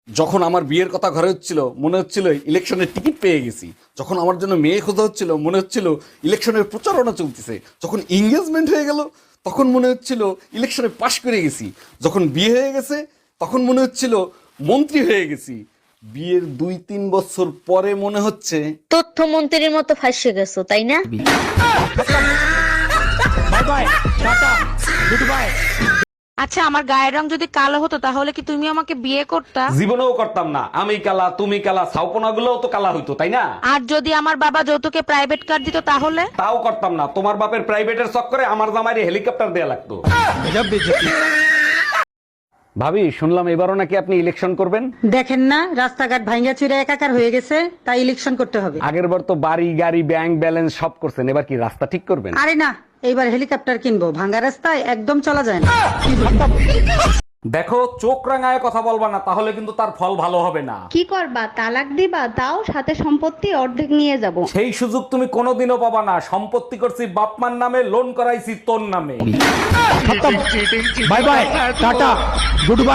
যখন আমার বিয়ের কথা ঘরে হচ্ছিল মনে হচ্ছিল ইলেকশনের টিকিট পেয়ে গেছি। যখন আমার জন্য মেয়ে খোঁজা হচ্ছিল মনে হচ্ছিল ইলেকশনের প্রচারণা চলতেছে। যখন এঙ্গেজমেন্ট হয়ে গেল তখন মনে হচ্ছিল ইলেকশনে পাশ করে গেছি। যখন বিয়ে হয়ে গেছে তখন মনে হচ্ছিল মন্ত্রী হয়ে গেছি। বিয়ের 2-3 বছর পরে মনে হচ্ছে তথ্যমন্ত্রীর মতো ফাঁসে গেছো তাই না? আচ্ছা, আমার গায়ের রং যদি কালো হতো তাহলে কি তুমি আমাকে বিয়ে করতা? জীবনেও করতাম না। আমি কালা তুমি কালা, ছাউপনা গুলোও তো কালা হইতো তাই না? আর যদি আমার বাবা যৌতুকে প্রাইভেট কার দিত তাহলে? তাও করতাম না। তোমার বাপের প্রাইভেটের চক্করে আমার জামাইরে হেলিকপ্টার দেয়া লাগতো। ভাবি, শুনলাম এবারও নাকি আপনি ইলেকশন করবেন। দেখেন না রাস্তাঘাট ভাঙ্গা চুরে একাকার হয়ে গেছে, তাই ইলেকশন করতে হবে। আগের বার তো বাড়ি গাড়ি ব্যাংক ব্যালেন্স সব করছেন, এবার কি রাস্তা ঠিক করবেন? আরে না, এইবার হেলিকপ্টার কিনবো, ভাঙ্গা রাস্তায় একদম চলা যায় না। দেখো, চোখ রাঙায় কথা বলবা না, তাহলে কিন্তু তার ফল ভালো হবে না। কি করবা, তালাক দিবা? তাও সাথে সম্পত্তি অর্ধেক নিয়ে যাব। সেই সুযোগ তুমি কোনোদিনও পাবা না। সম্পত্তি করছি বাপমার নামে, লোন করাইছি তোর নামে। Bye bye, tata, good bye.